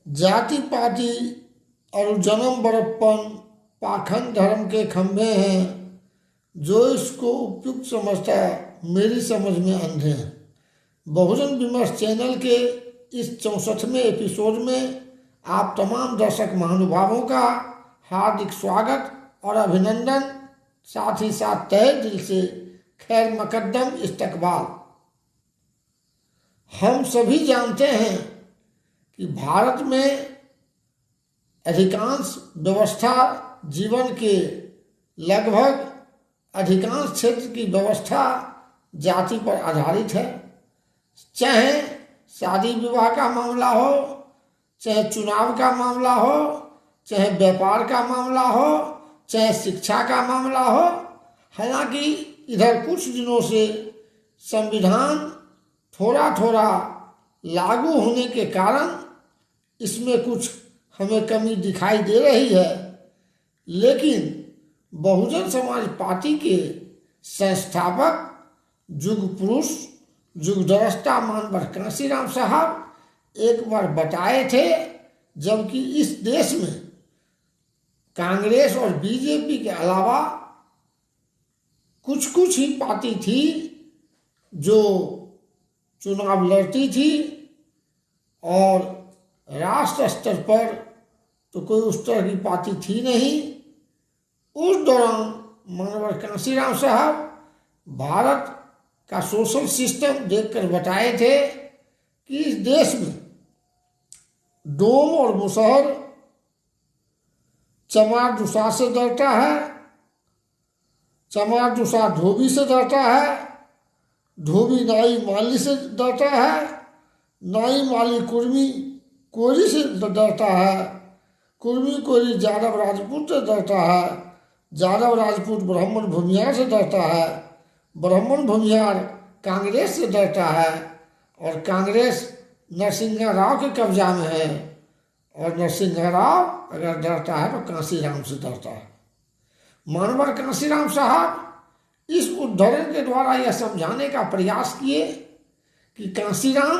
जाति पाति और जन्म बड़प्पन पाखंड धर्म के खंभे हैं। जो इसको उपयुक्त समझता मेरी समझ में अंधे हैं। बहुजन विमर्श चैनल के इस 64वें एपिसोड में आप तमाम दर्शक महानुभावों का हार्दिक स्वागत और अभिनंदन, साथ ही साथ तहे दिल से खैर मकद्दम इस्तकबाल। हम सभी जानते हैं कि भारत में अधिकांश व्यवस्था जीवन के लगभग अधिकांश क्षेत्र की व्यवस्था जाति पर आधारित है। चाहे शादी विवाह का मामला हो, चाहे चुनाव का मामला हो, चाहे व्यापार का मामला हो, चाहे शिक्षा का मामला हो। हालांकि इधर कुछ दिनों से संविधान थोड़ा थोड़ा लागू होने के कारण इसमें कुछ हमें कमी दिखाई दे रही है, लेकिन बहुजन समाज पार्टी के संस्थापक युग पुरुष युगदृष्टा मानवर कांशीराम साहब एक बार बताए थे, जबकि इस देश में कांग्रेस और बीजेपी के अलावा कुछ कुछ ही पार्टी थी जो चुनाव लड़ती थी और राष्ट्र स्तर पर तो कोई उस तरह की पार्टी थी नहीं। उस दौरान मानवर कांशीराम साहब भारत का सोशल सिस्टम देखकर बताए थे कि इस देश में डोम और मुसहर चमार दुसा से डरता है, चमार दुसा धोबी से डरता है, धोबी नाई माली से डरता है, नाई माली कुर्मी कोरी से डरता है, कुर्मी कोरी यादव राजपूत से डरता है, यादव राजपूत ब्राह्मण भूमिहार से डरता है, ब्राह्मण भूमिहार कांग्रेस से डरता है और कांग्रेस नरसिंह राव के कब्जा में है और नरसिंह राव अगर डरता है तो कांशीराम से डरता है। मानवर कांशीराम साहब इस उद्धरण के द्वारा यह समझाने का प्रयास किए कि कांशीराम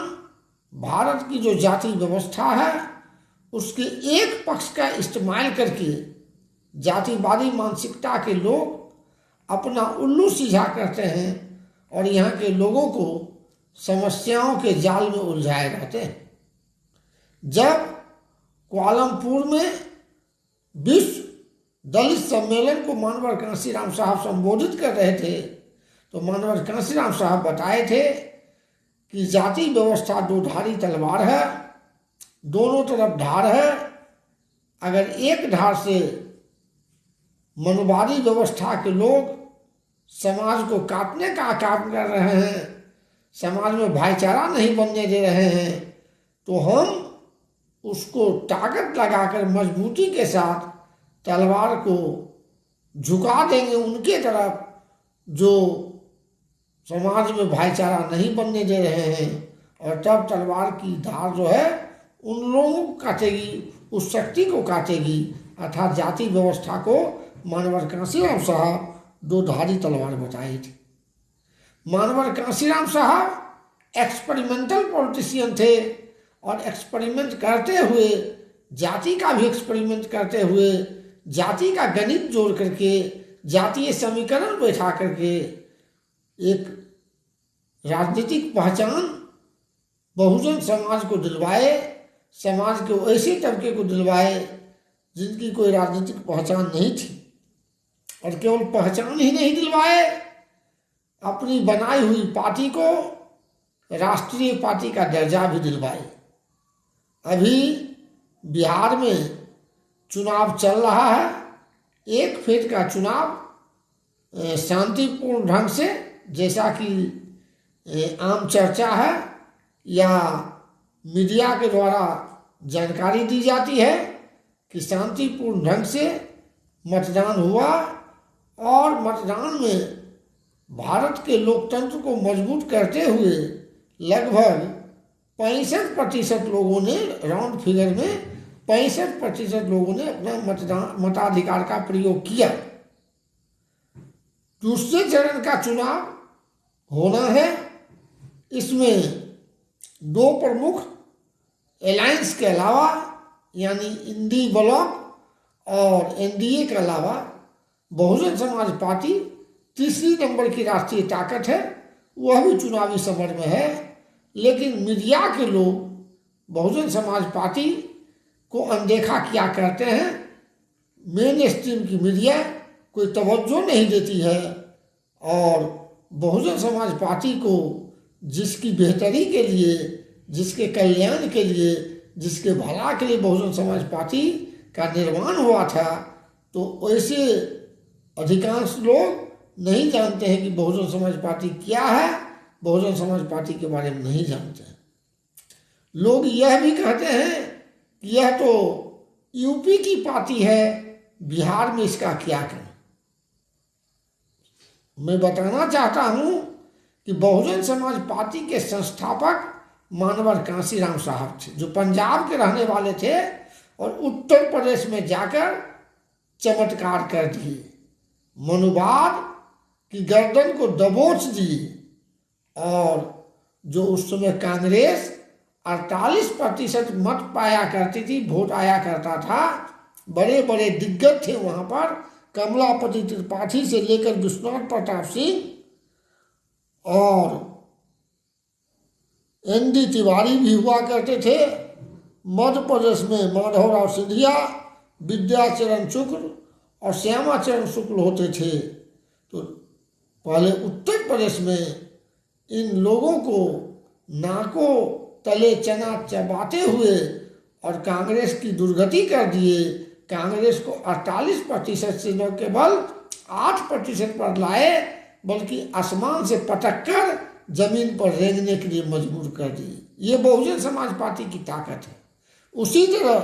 भारत की जो जाति व्यवस्था है उसके एक पक्ष का इस्तेमाल करके जातिवादी मानसिकता के लोग अपना उल्लू सीधा करते हैं और यहाँ के लोगों को समस्याओं के जाल में उलझाए रहते हैं। जब कुआलालंपुर में विश्व दलित सम्मेलन को मानवर कांशीराम साहब संबोधित कर रहे थे तो मानवर कांशीराम साहब बताए थे कि जाति व्यवस्था दो धारी तलवार है, दोनों तरफ धार है। अगर एक धार से मनुवादी व्यवस्था के लोग समाज को काटने का काम कर रहे हैं, समाज में भाईचारा नहीं बनने दे रहे हैं, तो हम उसको ताकत लगाकर मजबूती के साथ तलवार को झुका देंगे उनके तरफ जो समाज में भाईचारा नहीं बनने दे रहे हैं, और तब तलवार की धार जो है उन लोगों को काटेगी, उस शक्ति को काटेगी, अर्थात जाति व्यवस्था को मानवर कांशीराम साहब दो धारी तलवार बताए थे। मानवर कांशीराम साहब एक्सपेरिमेंटल पॉलिटिशियन थे और एक्सपेरिमेंट करते हुए, जाति का भी एक्सपेरिमेंट करते हुए, जाति का गणित जोड़ करके, जातीय समीकरण बैठा करके एक राजनीतिक पहचान बहुजन समाज को दिलवाए, समाज के ऐसे तबके को दिलवाए जिनकी कोई राजनीतिक पहचान नहीं थी। और केवल पहचान ही नहीं दिलवाए, अपनी बनाई हुई पार्टी को राष्ट्रीय पार्टी का दर्जा भी दिलवाए। अभी बिहार में चुनाव चल रहा है, एक फेज का चुनाव शांतिपूर्ण ढंग से, जैसा कि आम चर्चा है या मीडिया के द्वारा जानकारी दी जाती है कि शांतिपूर्ण ढंग से मतदान हुआ और मतदान में भारत के लोकतंत्र को मजबूत करते हुए लगभग 65% लोगों ने, राउंड फिगर में 65% लोगों ने अपना मताधिकार का प्रयोग किया। दूसरे चरण का चुनाव होना है, इसमें दो प्रमुख अलायंस के अलावा यानी इंडी ब्लॉक और एनडीए के अलावा बहुजन समाज पार्टी तीसरी नंबर की राष्ट्रीय ताकत है। वह भी चुनावी समर में है। लेकिन मीडिया के लोग बहुजन समाज पार्टी को अनदेखा किया करते हैं। मेन स्ट्रीम की मीडिया कोई तवज्जो नहीं देती है और बहुजन समाज पार्टी को जिसकी बेहतरी के लिए, जिसके कल्याण के लिए, जिसके भला के लिए बहुजन समाज पार्टी का निर्माण हुआ था, तो ऐसे अधिकांश लोग नहीं जानते हैं कि बहुजन समाज पार्टी क्या है, बहुजन समाज पार्टी के बारे में नहीं जानते हैं। लोग यह भी कहते हैं कि यह तो यूपी की पार्टी है, बिहार में इसका क्या करें। मैं बताना चाहता हूं कि बहुजन समाज पार्टी के संस्थापक मानवर कांशीराम साहब थे, जो पंजाब के रहने वाले थे और उत्तर प्रदेश में जाकर चमत्कार कर दिए, मनुवाद की गर्दन को दबोच दिए। और जो उस समय कांग्रेस 48% मत पाया करती थी, वोट आया करता था, बड़े बड़े दिग्गज थे वहां पर, कमलापति त्रिपाठी से लेकर विश्वनाथ प्रताप सिंह और एनडी तिवारी भी हुआ करते थे। मध्य प्रदेश में माधवराव सिंधिया, विद्याचरण शुक्ल और श्यामाचरण शुक्ल होते थे। तो पहले उत्तर प्रदेश में इन लोगों को नाकों तले चना चबाते हुए और कांग्रेस की दुर्गति कर दिए। कांग्रेस को 48% से न केवल 8% पर लाए, बल्कि आसमान से पटक कर जमीन पर रेंगने के लिए मजबूर कर दिए। ये बहुजन समाज पार्टी की ताकत है। उसी तरह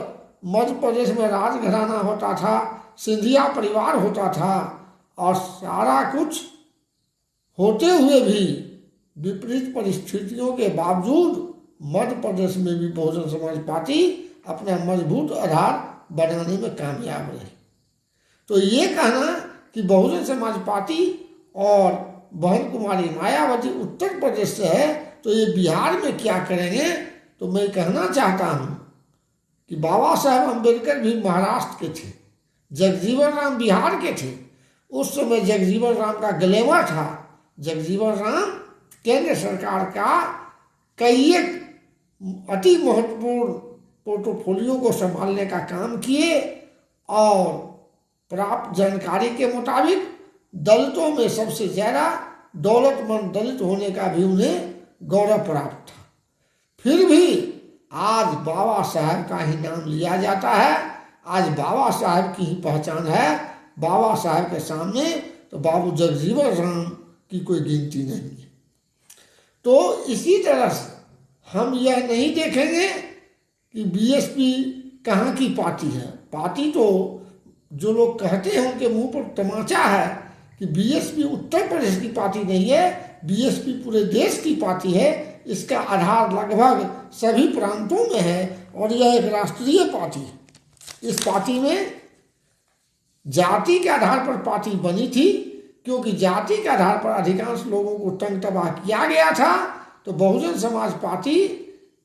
मध्य प्रदेश में राजघराना होता था, सिंधिया परिवार होता था, और सारा कुछ होते हुए भी विपरीत परिस्थितियों के बावजूद मध्य प्रदेश में भी बहुजन समाज पार्टी अपना मजबूत आधार बनाने में कामयाब रही। तो ये कहना कि बहुजन समाज पार्टी और बहन कुमारी मायावती उत्तर प्रदेश से है, तो ये बिहार में क्या करेंगे, तो मैं कहना चाहता हूँ कि बाबा साहेब अम्बेडकर भी महाराष्ट्र के थे, जगजीवन राम बिहार के थे। उस समय जगजीवन राम का ग्लेमर था। जगजीवन राम केंद्र सरकार का कई एक अति महत्वपूर्ण पोर्टफोलियो को संभालने का काम किए और प्राप्त जानकारी के मुताबिक दलितों में सबसे ज़्यादा दौलतमंद दलित होने का भी उन्हें गौरव प्राप्त था। फिर भी आज बाबा साहब का ही नाम लिया जाता है। आज बाबा साहब की ही पहचान है। बाबा साहब के सामने तो बाबू जगजीवन राम की कोई गिनती नहीं है। तो इसी तरह से हम यह नहीं देखेंगे कि बीएसपी कहाँ की पार्टी है। पार्टी तो जो लोग कहते हैं उनके मुंह पर तमाचा है कि बीएसपी उत्तर प्रदेश की पार्टी नहीं है, बीएसपी पूरे देश की पार्टी है। इसका आधार लगभग सभी प्रांतों में है और यह एक राष्ट्रीय पार्टी है। इस पार्टी में जाति के आधार पर पार्टी बनी थी, क्योंकि जाति के आधार पर अधिकांश लोगों को तंग तबाह किया गया था। तो बहुजन समाज पार्टी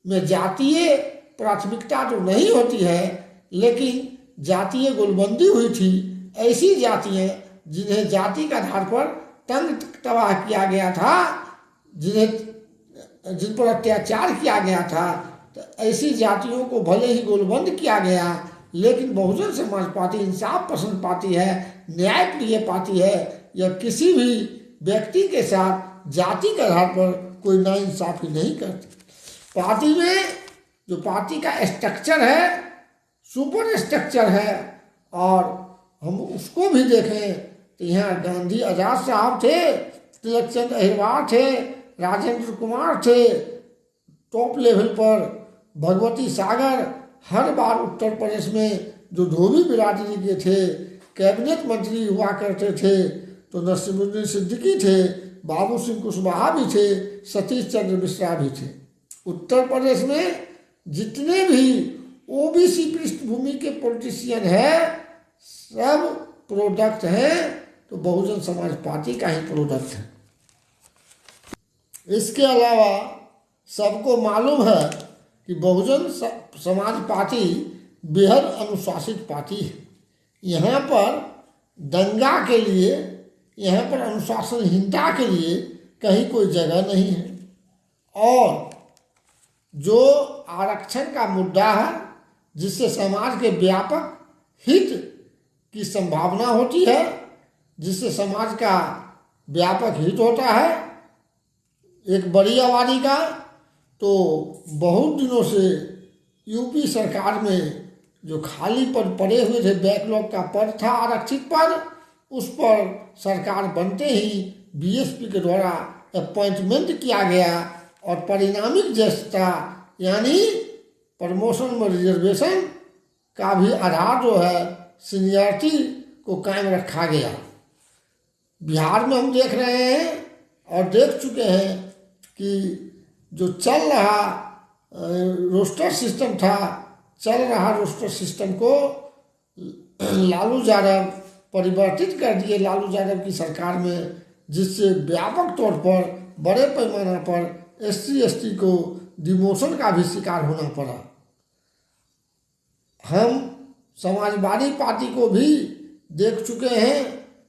में जातीय प्राथमिकता तो नहीं होती है, लेकिन जातीय गोलबंदी हुई थी। ऐसी जातियां जिन्हें जाति के आधार पर तंग तबाह किया गया था, जिन पर अत्याचार किया गया था, तो ऐसी जातियों को भले ही गोलबंद किया गया, लेकिन बहुजन समाज पार्टी इंसाफ पसंद पार्टी है, न्यायप्रिय पार्टी है। यह किसी भी व्यक्ति के साथ जाति के आधार पर कोई नाइंसाफी नहीं करती। पार्टी में जो पार्टी का स्ट्रक्चर है, सुपर स्ट्रक्चर है, और हम उसको भी देखें तो यहाँ गांधी आजाद साहब थे, तिलक चंद अहिरवार थे, राजेंद्र कुमार थे टॉप लेवल पर, भगवती सागर हर बार उत्तर प्रदेश में जो धोबी बिरादरी के थे कैबिनेट मंत्री हुआ करते थे, तो नसीमुद्दीन सिद्दीकी थे, बाबू सिंह कुशवाहा भी थे, सतीश चंद्र मिश्रा भी थे। उत्तर प्रदेश में जितने भी ओबीसी पृष्ठभूमि के पॉलिटिशियन है, सब प्रोडक्ट हैं तो बहुजन समाज पार्टी का ही प्रोडक्ट है। इसके अलावा सबको मालूम है कि बहुजन समाज पार्टी बेहद अनुशासित पार्टी है। यहाँ पर दंगा के लिए, यहाँ पर अनुशासनहीनता के लिए कहीं कोई जगह नहीं है। और जो आरक्षण का मुद्दा है, जिससे समाज के व्यापक हित की संभावना होती है, जिससे समाज का व्यापक हित होता है एक बड़ी आबादी का, तो बहुत दिनों से यूपी सरकार में जो खाली पद पड़े हुए थे, बैकलॉग का पद था आरक्षित पद, उस पर सरकार बनते ही बीएसपी के द्वारा अपॉइंटमेंट किया गया और परिणामिक ज्येष्ठता यानी प्रमोशन में रिजर्वेशन का भी आधार जो है सीनियरिटी को कायम रखा गया। बिहार में हम देख रहे हैं और देख चुके हैं कि जो चल रहा रोस्टर सिस्टम था, चल रहा रोस्टर सिस्टम को लालू यादव परिवर्तित कर दिए लालू यादव की सरकार में, जिससे व्यापक तौर पर बड़े पैमाने पर एससी एसटी को डिमोशन का भी शिकार होना पड़ा। हम समाजवादी पार्टी को भी देख चुके हैं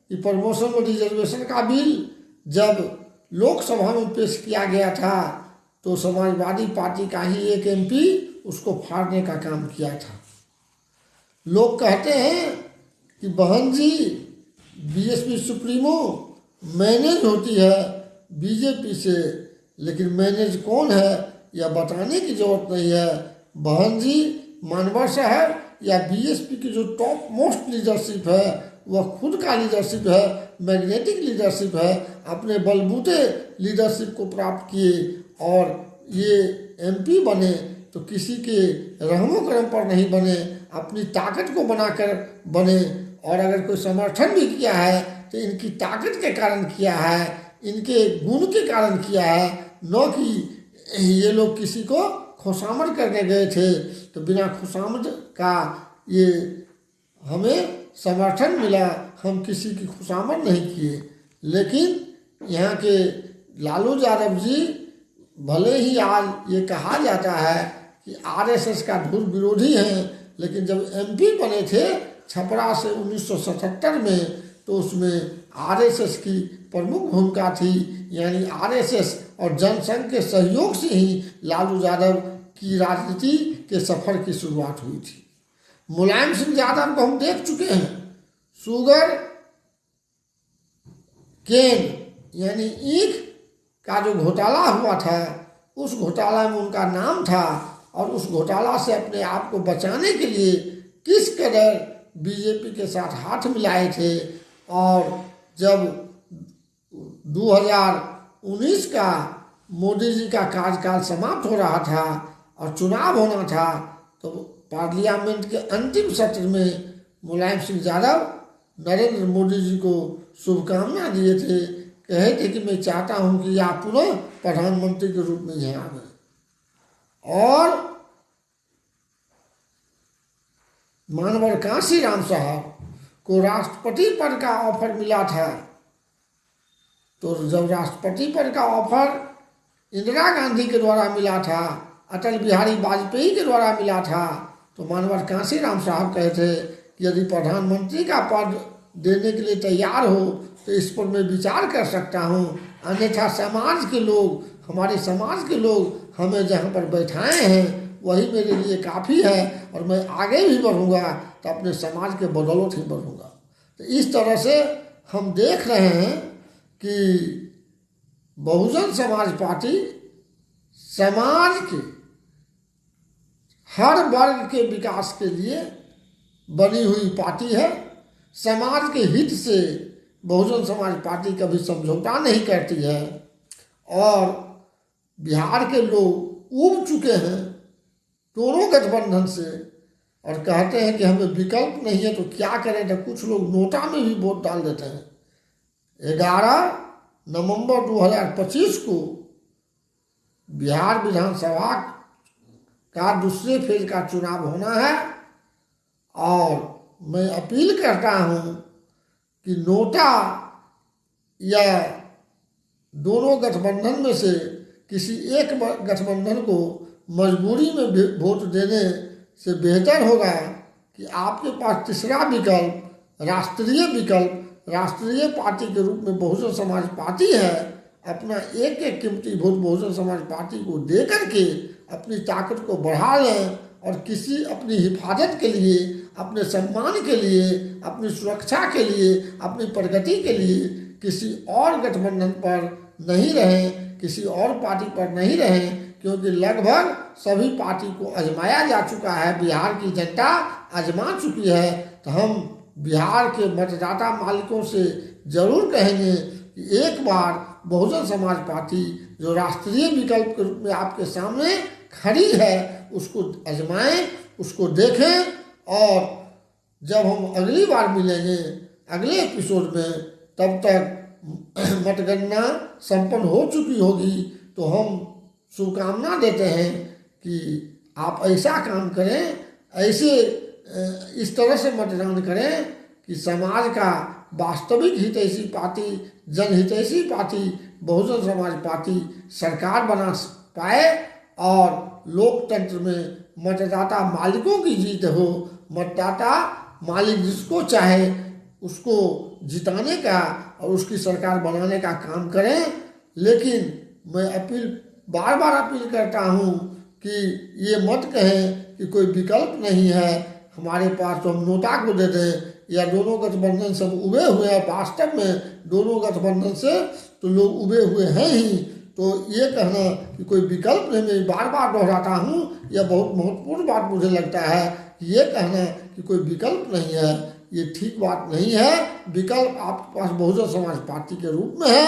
कि प्रमोशन और रिजर्वेशन का बिल जब लोकसभा में पेश किया गया था तो समाजवादी पार्टी का ही एक एमपी उसको फाड़ने का काम किया था। लोग कहते हैं कि बहन जी बीएसपी सुप्रीमो मैनेज होती है बीजेपी से, लेकिन मैनेज कौन है यह बताने की जरूरत नहीं है। बहन जी मानवर साहब या बीएसपी की जो टॉप मोस्ट लीडरशिप है वह खुद का लीडरशिप है, मैग्नेटिक लीडरशिप है, अपने बलबूते लीडरशिप को प्राप्त किए और ये एमपी बने तो किसी के रहमो करम पर नहीं बने, अपनी ताकत को बनाकर बने। और अगर कोई समर्थन भी किया है तो इनकी ताकत के कारण किया है, इनके गुण के कारण किया है, न कि ये लोग किसी को खुशामद करने गए थे तो बिना खुशामद का ये हमें समर्थन मिला, हम किसी की खुशामद नहीं किए। लेकिन यहाँ के लालू यादव जी भले ही आज ये कहा जाता है कि आरएसएस का धुर विरोधी हैं, लेकिन जब एमपी बने थे छपरा से 1977 में तो उसमें आरएसएस की प्रमुख भूमिका थी। यानी आरएसएस और जनसंघ के सहयोग से ही लालू यादव की राजनीति के सफर की शुरुआत हुई थी। मुलायम सिंह यादव को हम देख चुके हैं, शुगर केन यानी ईख का जो घोटाला हुआ था उस घोटाला में उनका नाम था और उस घोटाला से अपने आप को बचाने के लिए किस कदर बीजेपी के साथ हाथ मिलाए थे। और जब 2019 का मोदी जी का कार्यकाल समाप्त हो रहा था और चुनाव होना था तो पार्लियामेंट के अंतिम सत्र में मुलायम सिंह यादव नरेंद्र मोदी जी को शुभकामना दिए थे, कहे थे कि मैं चाहता हूं कि आप पुनः प्रधानमंत्री के रूप में यहाँ आए। और मानवर कांशीराम साहब को राष्ट्रपति पद का ऑफर मिला था, तो जब राष्ट्रपति पद का ऑफर इंदिरा गांधी के द्वारा मिला था, अटल बिहारी वाजपेयी के द्वारा मिला था, तो मानवर कांशीराम साहब कहे थे कि यदि प्रधानमंत्री का पद देने के लिए तैयार हो तो इस पर मैं विचार कर सकता हूँ, अन्यथा समाज के लोग, हमारे समाज के लोग हमें जहाँ पर बैठाए हैं वही मेरे लिए काफ़ी है और मैं आगे भी बढ़ूँगा तो अपने समाज के बदौलत ही बढ़ूँगा। तो इस तरह से हम देख रहे हैं कि बहुजन समाज पार्टी समाज के हर वर्ग के विकास के लिए बनी हुई पार्टी है। समाज के हित से बहुजन समाज पार्टी कभी समझौता नहीं करती है और बिहार के लोग ऊब चुके हैं दोनों गठबंधन से और कहते हैं कि हमें विकल्प नहीं है तो क्या करें। तो कुछ लोग नोटा में भी वोट डाल देते हैं। 11 नवंबर 2025 को बिहार विधानसभा का दूसरे फेज का चुनाव होना है और मैं अपील करता हूँ कि नोटा या दोनों गठबंधन में से किसी एक गठबंधन को मजबूरी में वोट देने से बेहतर होगा कि आपके पास तीसरा विकल्प राष्ट्रीय पार्टी के रूप में बहुजन समाज पार्टी है। अपना एक एक कीमती वोट बहुजन समाज पार्टी को दे करके अपनी ताकत को बढ़ा लें और किसी अपनी हिफाजत के लिए, अपने सम्मान के लिए, अपनी सुरक्षा के लिए, अपनी प्रगति के लिए किसी और गठबंधन पर नहीं रहें, किसी और पार्टी पर नहीं रहें, क्योंकि लगभग सभी पार्टी को आजमाया जा चुका है, बिहार की जनता आजमा चुकी है। तो हम बिहार के मतदाता मालिकों से जरूर कहेंगे कि एक बार बहुजन समाज पार्टी जो राष्ट्रीय विकल्प के रूप में आपके सामने खड़ी है उसको आजमाएं, उसको देखें। और जब हम अगली बार मिलेंगे अगले एपिसोड में, तब तक मतगणना संपन्न हो चुकी होगी। तो हम शुभकामना देते हैं कि आप ऐसा काम करें, ऐसे इस तरह से मतदान करें कि समाज का वास्तविक हितैषी party, जनहितैषी party Bahujan Samaj party सरकार बना पाए और लोकतंत्र में मतदाता मालिकों की जीत हो। मतदाता मालिक जिसको चाहे उसको जिताने का और उसकी सरकार बनाने का काम करें। लेकिन मैं बार बार अपील करता हूँ कि ये मत कहें कि कोई विकल्प नहीं है हमारे पास तो हम नोटा को दे दें, या दोनों गठबंधन से उबे हुए हैं। वास्तव में दोनों गठबंधन से तो लोग उबे हुए हैं ही। तो ये कहना कि कोई विकल्प नहीं, मैं बार बार दोहराता हूँ, यह बहुत महत्वपूर्ण बात मुझे लगता है कि ये कहना कि कोई विकल्प नहीं है, ये ठीक बात नहीं है। विकल्प आपके पास बहुजन समाज पार्टी के रूप में है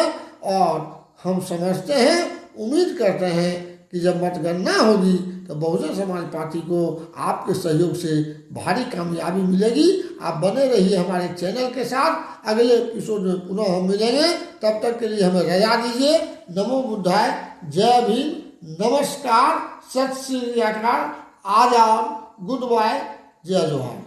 और हम समझते हैं, उम्मीद करते हैं कि जब मतगणना होगी तो बहुजन समाज पार्टी को आपके सहयोग से भारी कामयाबी मिलेगी। आप बने रहिए हमारे चैनल के साथ। अगले एपिसोड में पुनः हम मिलेंगे, तब तक के लिए हमें रजा दीजिए। नमो बुद्धाय, जय भीम, नमस्कार, सत श्री अकाल, आदाब, गुड बाय, जय जोहार।